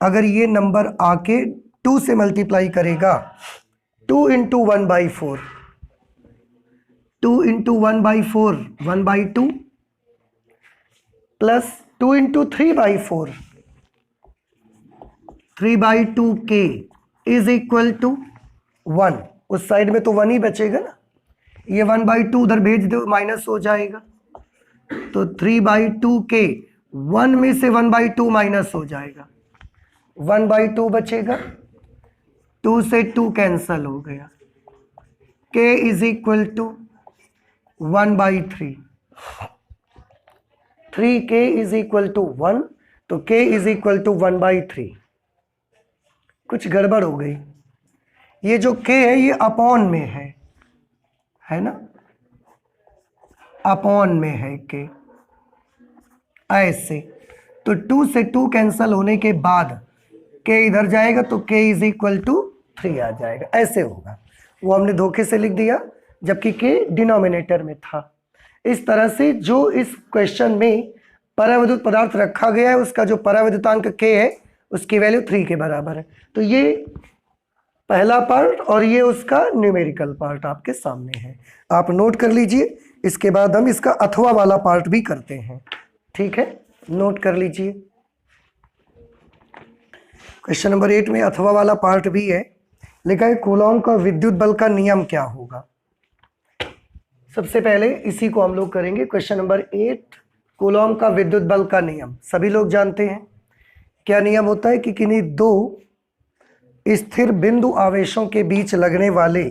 अगर ये नंबर आके 2 से मल्टीप्लाई करेगा, 2 इंटू 1/4, 2 इंटू 1/4 1/2 प्लस 2 इंटू 3/4 3/2 के इज इक्वल टू 1। उस साइड में तो 1 ही बचेगा ना, ये 1/2 उधर भेज दो, माइनस हो जाएगा, तो 3/2 के 1 में से 1/2 माइनस हो जाएगा, 1/2 बचेगा, 2 से 2 कैंसल हो गया, k is equal to 1/3, 3k is equal to 1, तो k इज इक्वल टू 1/3। कुछ गड़बड़ हो गई, ये जो k है ये अपॉन में है ना, अपॉन में है k, ऐसे, तो 2 से 2 कैंसल होने के बाद k इधर जाएगा तो k इज इक्वल टू 3 आ जाएगा, ऐसे होगा। वो हमने धोखे से लिख दिया जबकि k डिनोमिनेटर में था। इस तरह से जो इस क्वेश्चन में परावैद्युत पदार्थ रखा गया है उसका जो परावैद्युतांक k है उसकी वैल्यू 3 के बराबर है। तो ये पहला पार्ट और ये उसका न्यूमेरिकल पार्ट आपके सामने है, आप नोट कर लीजिए। इसके बाद हम इसका अथवा वाला पार्ट भी करते हैं। ठीक है, नोट कर लीजिए। क्वेश्चन नंबर 8 में अथवा वाला पार्ट भी है, लिखा है कूलॉम का विद्युत बल का नियम क्या होगा। सबसे पहले इसी को हम लोग करेंगे। क्वेश्चन नंबर 8, कूलॉम का विद्युत बल का नियम सभी लोग जानते हैं। क्या नियम होता है कि किन्हीं दो स्थिर बिंदु आवेशों के बीच लगने वाले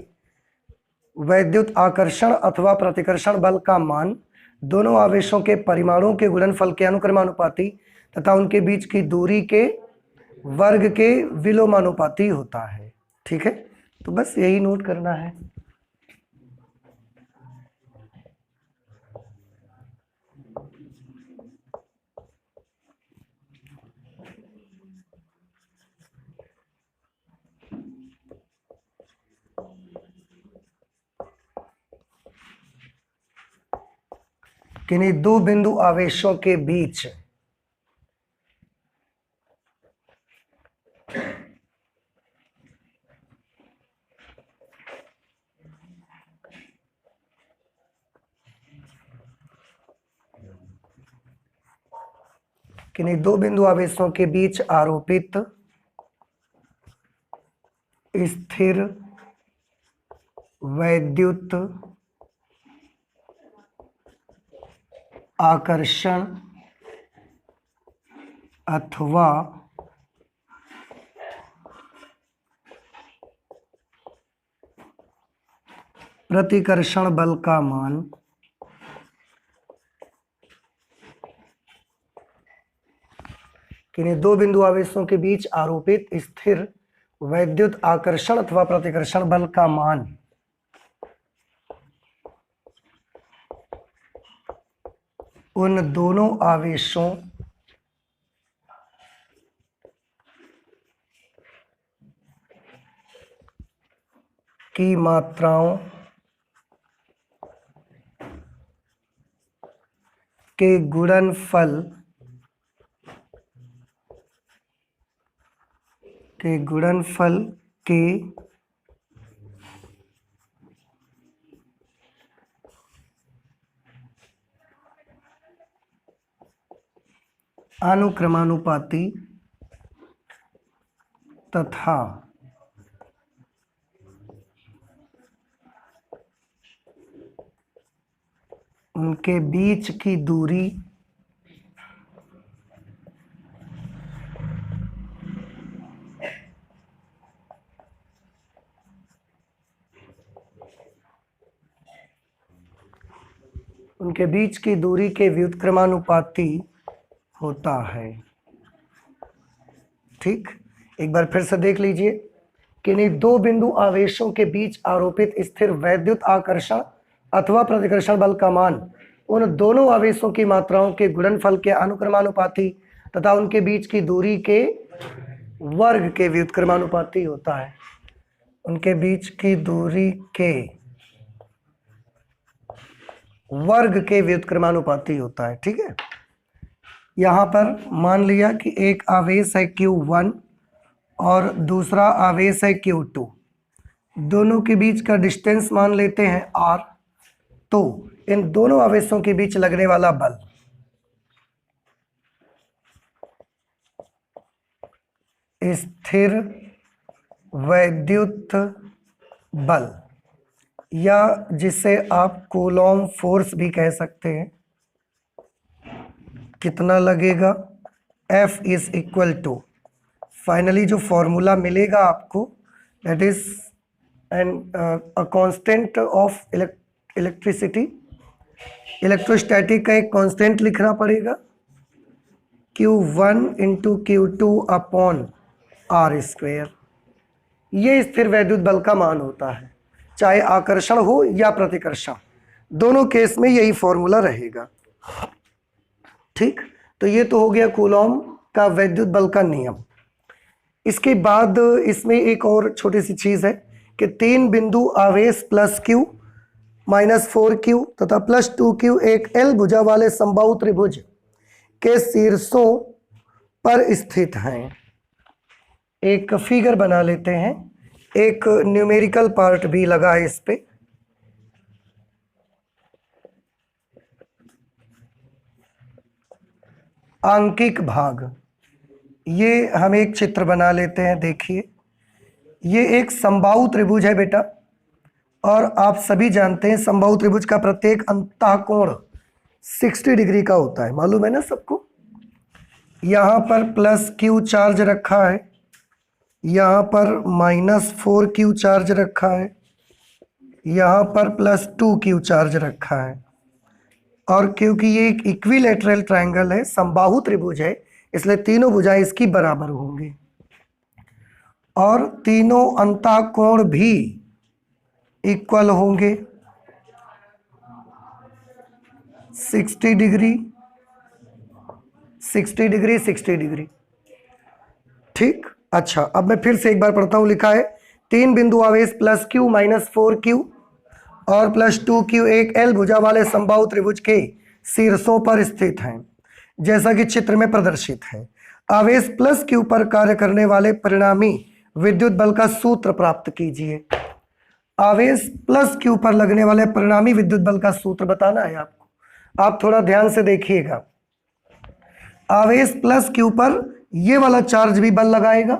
वैद्युत आकर्षण अथवा प्रतिकर्षण बल का मान दोनों आवेशों के परिमाणों के गुणनफल के अनुक्रमानुपाती तथा उनके बीच की दूरी के वर्ग के विलोमानुपाती होता है। ठीक है, तो बस यही नोट करना है। किन्हीं दो बिंदु आवेशों के बीच किन्हीं दो बिंदु आवेशों के बीच आरोपित स्थिर वैद्युत आकर्षण अथवा प्रतिकर्षण बल का मान किन्हीं दो बिंदु आवेशों के बीच आरोपित स्थिर वैद्युत आकर्षण अथवा प्रतिकर्षण बल का मान उन दोनों आवेशों की मात्राओं के गुणनफल के गुणनफल के अनुक्रमानुपाती तथा उनके बीच की दूरी के व्युत्क्रमानुपाती होता है। ठीक, एक बार फिर से देख लीजिए कि नहीं, दो बिंदु आवेशों के बीच आरोपित स्थिर वैद्युत आकर्षण अथवा प्रतिकर्षण बल का मान उन दोनों आवेशों की मात्राओं के गुणनफल के अनुक्रमानुपाती तथा उनके बीच की दूरी के वर्ग के व्युत्क्रमानुपाती होता है। उनके बीच की दूरी के वर्ग के व्युत्क्रमानुपाती होता है। ठीक है, यहां पर मान लिया कि एक आवेश है Q1 और दूसरा आवेश है Q2, दोनों के बीच का डिस्टेंस मान लेते हैं R। तो इन दोनों आवेशों के बीच लगने वाला बल स्थिर वैद्युत बल, या जिसे आप कूलॉम फोर्स भी कह सकते हैं, कितना लगेगा? F is equal to, finally जो फॉर्मूला मिलेगा आपको, that is a constant of electricity, electrostatic का एक कांस्टेंट लिखना पड़ेगा, Q1 into Q2 upon R square. ये स्थिर वैद्युत बल का मान होता है, चाहे आकर्षण हो या प्रतिकर्षण, दोनों केस में यही फॉर्मूला रहेगा। ठीक, तो ये तो हो गया कूलॉम का वैद्युत बल का नियम। इसके बाद इसमें एक और छोटी सी चीज है कि तीन बिंदु आवेश प्लस Q माइनस 4Q तथा प्लस 2Q एक L भुजा वाले समबाहु त्रिभुज के शीर्षों पर स्थित हैं। एक फिगर बना लेते हैं, एक न्यूमेरिकल पार्ट भी लगा है इस पे। आंकिक भाग, ये हम एक चित्र बना लेते हैं। देखिए, ये एक समबाहु त्रिभुज है बेटा, और आप सभी जानते हैं समबाहु त्रिभुज का प्रत्येक अंतःकोण 60 डिग्री का होता है, मालूम है ना सबको। यहाँ पर प्लस Q चार्ज रखा है, यहाँ पर माइनस 4Q चार्ज रखा है, यहाँ पर प्लस 2Q चार्ज रखा है। और क्योंकि ये एक इक्विलैटरल ट्रायंगल है, समबाहु त्रिभुज है, इसलिए तीनों भुजाएं इसकी बराबर होंगी और तीनों अंतःकोण भी इक्वल होंगे, 60 डिग्री 60 डिग्री 60 डिग्री। ठीक, अच्छा, अब मैं फिर से एक बार पढ़ता हूं। लिखा है तीन बिंदु आवेश प्लस Q माइनस 4Q और प्लस 2Q एक L भुजा वाले समबाहु त्रिभुज के शीर्षों पर स्थित हैं, जैसा कि चित्र में प्रदर्शित है। आवेश प्लस Q पर कार्य करने वाले परिणामी विद्युत बल का सूत्र प्राप्त कीजिए। आवेश प्लस Q पर लगने वाले परिणामी विद्युत बल का सूत्र बताना है आपको। आप थोड़ा ध्यान से देखिएगा। आवेश प्लस Q पर ये वाला चार्ज भी बल लगाएगा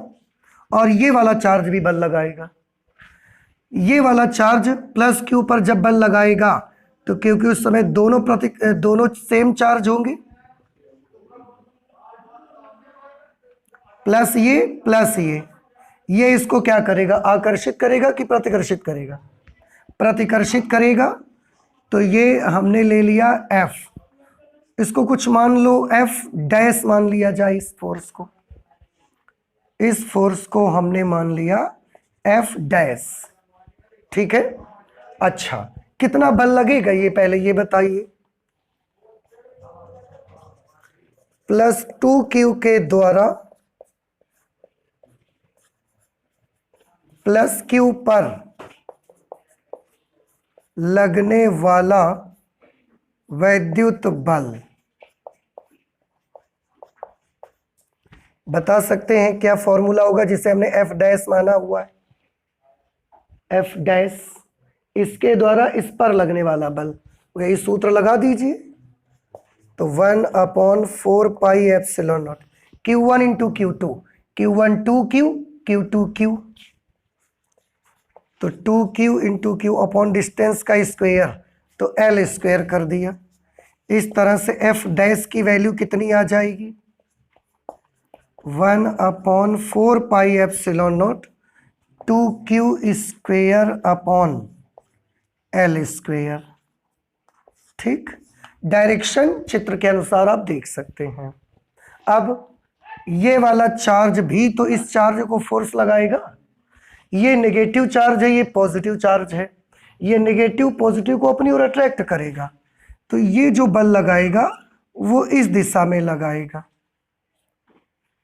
और ये वाला चार्ज भी बल लगाएगा। ये वाला चार्ज प्लस Q पर जब बल लगाएगा तो क्योंकि उस समय दोनों सेम चार्ज होंगे, प्लस ये इसको क्या करेगा? आकर्षित करेगा कि प्रतिकर्षित करेगा? प्रतिकर्षित करेगा। तो ये हमने ले लिया F, इसको कुछ मान लो F डैश मान लिया जाए। इस फोर्स को हमने मान लिया F डैश। ठीक है, अच्छा, कितना बल लगेगा ये पहले ये बताइए। प्लस 2Q के द्वारा प्लस Q पर लगने वाला वैद्युत बल बता सकते हैं क्या फॉर्मूला होगा जिसे हमने एफ डैश माना हुआ है? एफ डैश, इसके द्वारा इस पर लगने वाला बल, यही सूत्र लगा दीजिए। तो 1/4πε0 Q1 into Q2, Q1 2Q, Q2 Q, तो 2Q into Q upon distance का स्क्वायर, तो L स्क्वायर कर दिया। इस तरह से एफ डैश की वैल्यू कितनी आ जाएगी? 1/4πε0 2Q square upon L square. ठीक, डायरेक्शन चित्र के अनुसार आप देख सकते हैं। अब ये वाला चार्ज भी तो इस चार्ज को फोर्स लगाएगा। ये नेगेटिव चार्ज है, ये पॉजिटिव चार्ज है। ये नेगेटिव पॉजिटिव को अपनी ओर अट्रैक्ट करेगा, तो ये जो बल लगाएगा वो इस दिशा में लगाएगा।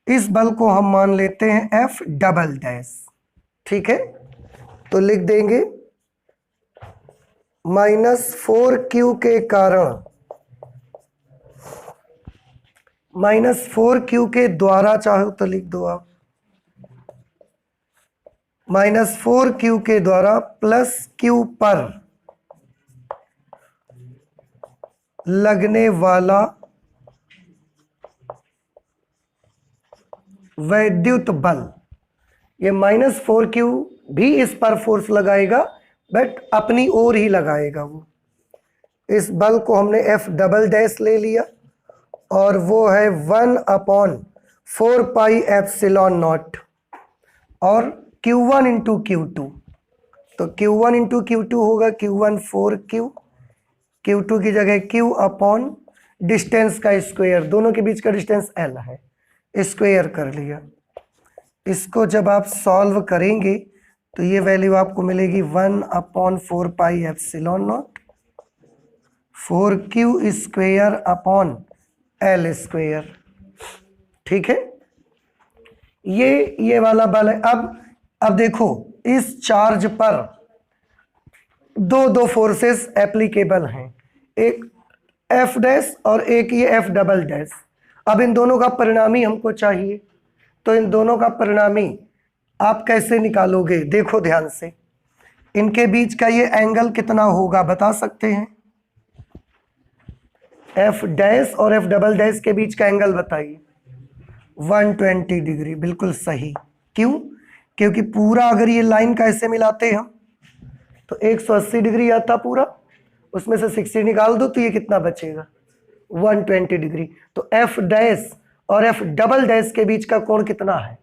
इस बल को हम मान लेते हैं एफ डबल डैश। ठीक है, तो लिख देंगे -4Q के कारण, -4Q के द्वारा चाहो तो लिख दो आप, -4Q के द्वारा प्लस Q पर लगने वाला वैद्युत बल। ये -4Q भी इस पर फोर्स लगाएगा, बट अपनी ओर ही लगाएगा वो। इस बल को हमने एफ डबल डैश ले लिया और वो है 1/4πε0 और Q1 इंटू Q2, तो Q1 इंटू Q2 होगा Q1 4Q, Q2 की जगह Q अपॉन डिस्टेंस का स्क्वायर, दोनों के बीच का डिस्टेंस L है, स्क्वायर कर लिया। इसको जब आप सॉल्व करेंगे तो ये वैल्यू आपको मिलेगी 1/4πε0 4Q square upon L square. ठीक है, ये वाला बल है। अब देखो, इस चार्ज पर दो फोर्सेस एप्लीकेबल हैं, एक एफ डैश और एक ये एफ डबल डैश। अब इन दोनों का परिणामी हमको चाहिए, तो इन दोनों का परिणामी आप कैसे निकालोगे? देखो ध्यान से, इनके बीच का ये एंगल कितना होगा बता सकते हैं? एफ डैश और एफ डबल डैश के बीच का एंगल बताइए। 120 डिग्री, बिल्कुल सही। क्यों? क्योंकि पूरा अगर ये लाइन का ऐसे मिलाते हैं हम तो 180 डिग्री आता पूरा, उसमें से 60 निकाल दो तो ये कितना बचेगा? 120 डिग्री। तो एफ डैश और एफ डबल डैश के बीच का कोण कितना है?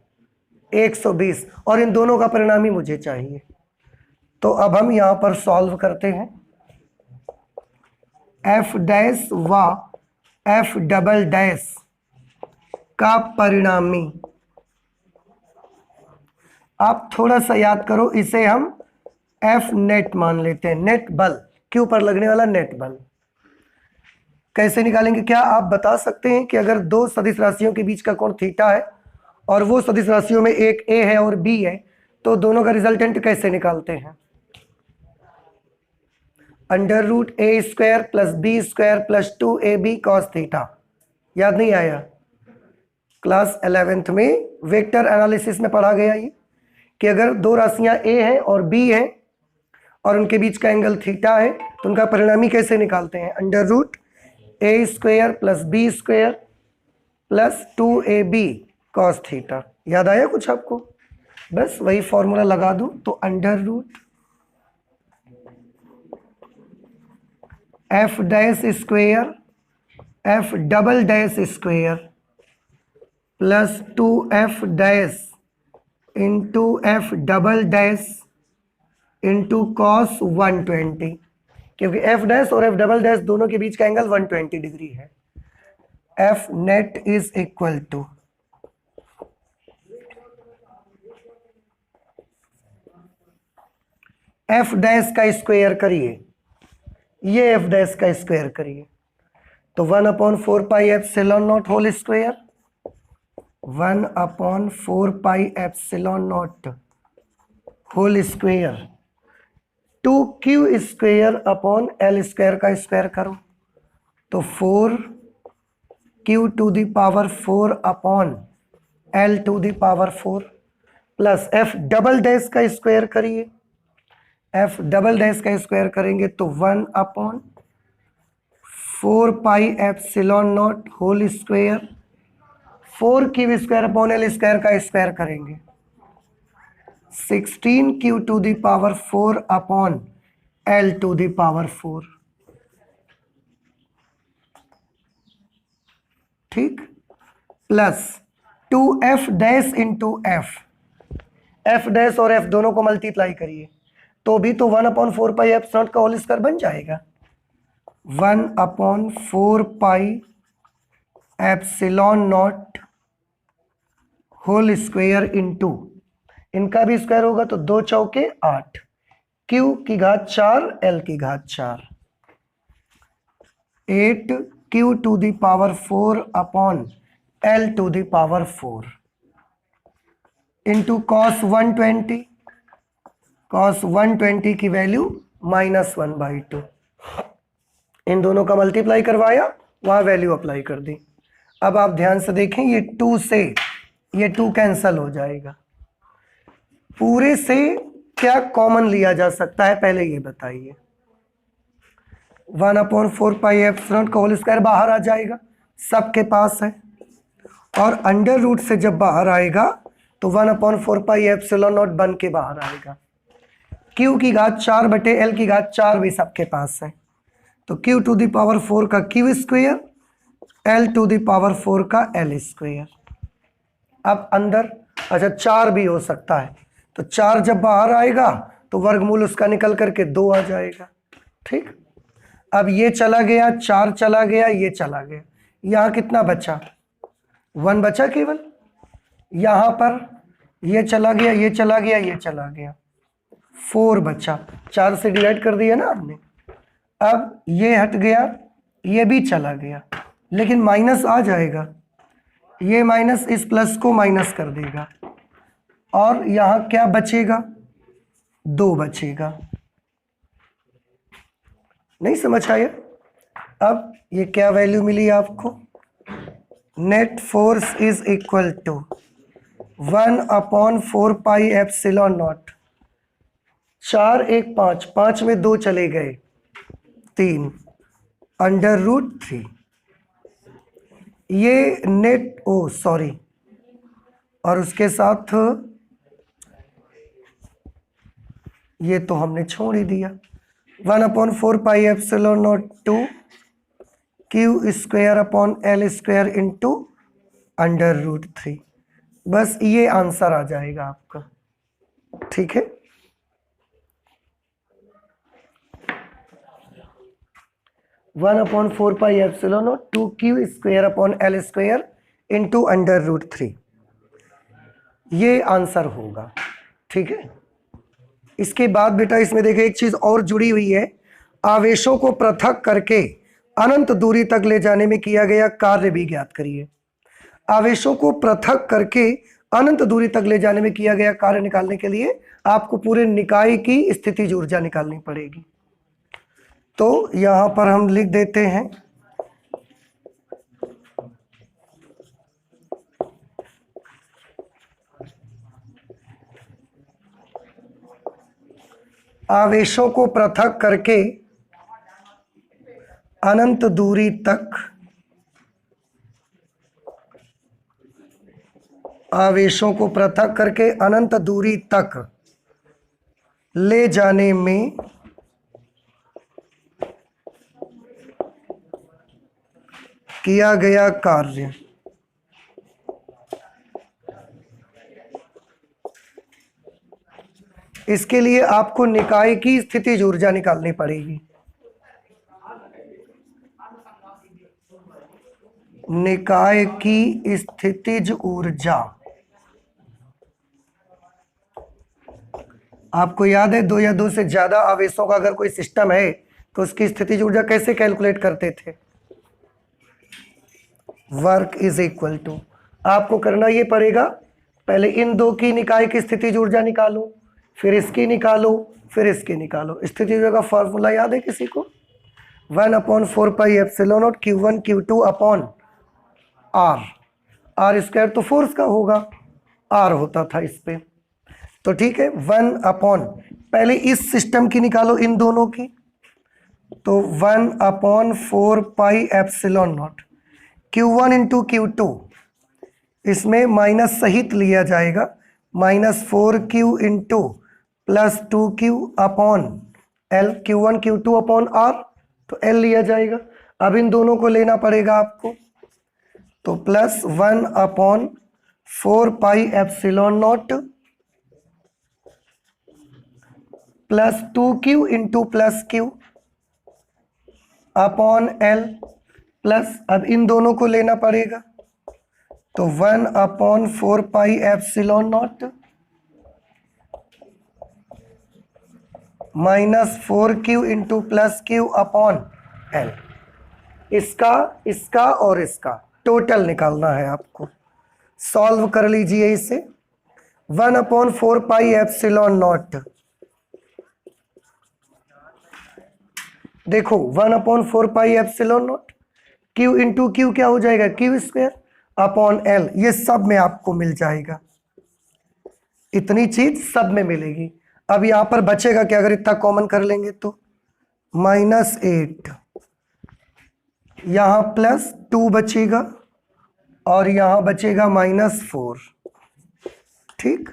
120, और इन दोनों का परिणामी मुझे चाहिए। तो अब हम यहां पर सॉल्व करते हैं। एफ डैश व एफ डबल डैश का परिणामी, आप थोड़ा सा याद करो, इसे हम एफ नेट मान लेते हैं। नेट बल, क्यू पर लगने वाला नेट बल। कैसे निकालेंगे? क्या आप बता सकते हैं कि अगर दो सदिश राशियों के बीच का कोण थीटा है और वो सदिश राशियों में एक ए है और बी है, तो दोनों का रिजल्टेंट कैसे निकालते हैं? √a² + b² + 2ab cos theta. याद नहीं आया? क्लास 11th में वेक्टर एनालिसिस में पढ़ा गया ये, कि अगर दो राशियां a हैं और b हैं और उनके बीच का एंगल थीटा है, तो उनका परिणामी कैसे निकालते हैं? √a² + b² + 2ab cos theta. याद आया कुछ आपको? बस वही फॉर्मूला लगा दो, तो √f dash square f double dash square plus 2f dash into f double dash into cos 120, क्योंकि f डैश और f डबल डैश दोनों के बीच का एंगल 120 डिग्री है। f net is equal to f dash का स्क्वायर करिए, ये f डैश का स्क्वायर करिए, तो 1/4πε0 whole square, 1/4πε0 whole square 2q square upon l square का स्क्वायर करो, तो 4q⁴ upon L to the power 4 plus F double dash का स्क्वायर करिए, एफ डबल डैश का स्क्वायर करेंगे तो 1/4 pi epsilon not whole square, 4 Q square upon L square का square करेंगे 16 Q to the power 4 upon L to the power 4। ठीक, plus 2f dash into F dash और F दोनों को multiply करिए तो भी तो 1/4 पाई एप्सिलॉन का होल स्क्वायर बन जाएगा। 1/4 pi epsilon not whole square into, इनका भी स्क्वायर होगा तो 2 चौके 8, क्यू की घात 4 एल की घात 4, 8 Q to the power 4 upon L to the power 4 into cos 120, cos 120 की वैल्यू -1/2। इन दोनों का मल्टीप्लाई करवाया, वहां वैल्यू अप्लाई कर दी। अब आप ध्यान से देखें, ये 2 से ये 2 कैंसल हो जाएगा। पूरे से क्या कॉमन लिया जा सकता है पहले ये बताइए। 1/4 पाई एप्सिलॉन का होल स्क्वायर बाहर आ जाएगा, सबके पास है, और अंडर रूट से जब बाहर आएगा तो 1/4 पाई एप्सिलॉन नॉट बन के बाहर आएगा। क्यू की घात 4 बटे एल की घात 4 भी सबके पास है, तो क्यू टू द पावर 4 का Q square, L to the power 4 का एल स्क्वायर। अब अंदर अच्छा 4 भी हो सकता है, तो 4 जब बाहर आएगा तो वर्गमूल उसका निकल करके 2 आ जाएगा। ठीक, अब ये चला गया, 4 चला गया, ये चला गया, यहाँ कितना बचा? 1 बचा केवल। यहाँ पर ये चला गया, ये चला गया, ये चला गया, 4 बचा, 4 से डिवाइड कर दिया ना आपने। अब ये हट गया, ये भी चला गया, लेकिन माइनस आ जाएगा, ये माइनस इस प्लस को माइनस कर देगा, और यहाँ क्या बचेगा? 2 बचेगा। नहीं समझ आया? अब ये क्या वैल्यू मिली आपको? Net force is equal to 1/4 pi epsilon nought, 4 1 5, 5 में 2 चले गए, 3 अंडर रूट 3। ये नेट, ओ सॉरी, और उसके साथ ये तो हमने छोड़ ही दिया, 1/4 pi epsilon nought 2 Q square upon L square into under root 3। बस ये आंसर आ जाएगा आपका। ठीक है, one upon 4 pi epsilon nought 2 Q square upon L square into under root 3, ये आंसर होगा। ठीक है, इसके बाद बेटा इसमें देखिए एक चीज और जुड़ी हुई है, आवेशों को पृथक करके अनंत दूरी तक ले जाने में किया गया कार्य भी ज्ञात करिए। आवेशों को पृथक करके अनंत दूरी तक ले जाने में किया गया कार्य निकालने के लिए आपको पूरे निकाय की स्थितिज ऊर्जा निकालनी पड़ेगी। तो यहां पर हम लिख देते हैं आवेशों को पृथक करके अनंत दूरी तक, आवेशों को पृथक करके अनंत दूरी तक ले जाने में किया गया कार्य इसके लिए आपको निकाय की स्थितिज ऊर्जा निकालनी पड़ेगी। निकाय की स्थितिज ऊर्जा आपको याद है, 2 या 2 से ज्यादा आवेशों का अगर कोई सिस्टम है तो उसकी स्थितिज ऊर्जा कैसे कैलकुलेट करते थे? वर्क इज इक्वल टू, आपको करना ये पड़ेगा, पहले इन 2 की निकाय की स्थितिज ऊर्जा निकालो, फिर इसकी निकालो, फिर इसकी निकालो। स्थितिज ऊर्जा का फॉर्मूला याद है किसी को? 1/4 pi epsilon nought Q1 Q2 upon R। R square तो फोर्स का होगा, आर होता था इस पे। तो ठीक है, 1 पहले इस सिस्टम की निकालो, इन दोनों की, तो 1/4 pi epsilon nought Q1 into Q2, इसमें माइनस सहित लिया जाएगा, -4Q into +2Q upon L, Q1 Q2 upon R, तो L लिया जाएगा। अब इन दोनों को लेना पड़ेगा आपको, तो +1/4 pi epsilon not +2Q into +Q upon L plus, अब इन दोनों को लेना पड़ेगा, तो 1/4 pi epsilon not -4Q into +Q upon L। इसका और इसका टोटल निकालना है आपको। सॉल्व कर लीजिए इसे। 1/4 पाई एप्सिलॉन नॉट, देखो 1/4 pi epsilon not, Q into Q क्या हो जाएगा, Q स्क्वायर अपॉन L, ये सब में आपको मिल जाएगा, इतनी चीज सब में मिलेगी। अब यहां पर बचेगा क्या, अगर इतना कॉमन कर लेंगे तो -8, यहां +2 बचेगा और यहां बचेगा -4। ठीक,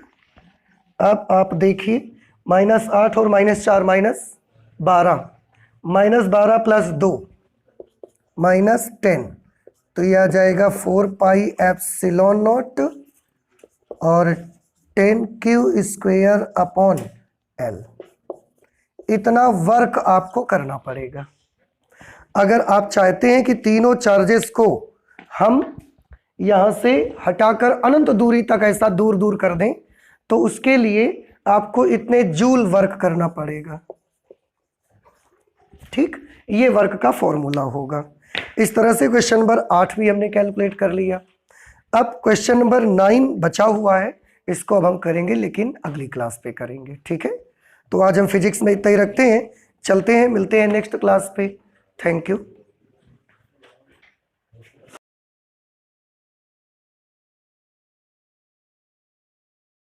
अब आप देखिए, -8 और -4 -12, -12 + 2 -10, तो ये आ जाएगा 4 पाई एप्सिलॉन नॉट और 10Q स्क्वायर अपॉन L। इतना वर्क आपको करना पड़ेगा। अगर आप चाहते हैं कि तीनों चार्जेस को हम यहां से हटाकर अनंत दूरी तक ऐसा दूर दूर कर दें, तो उसके लिए आपको इतने जूल वर्क करना पड़ेगा। ठीक, ये वर्क का फॉर्मूला होगा। इस तरह से क्वेश्चन नंबर 8 भी हमने कैलकुलेट कर लिया। अब क्वेश्चन नंबर 9 बचा हुआ है, इसको अब हम करेंगे लेकिन अगली क्लास पे करेंगे। ठीक है, तो आज हम फिजिक्स में इतना ही रखते हैं, चलते हैं, मिलते हैं नेक्स्ट क्लास पे। Thank you.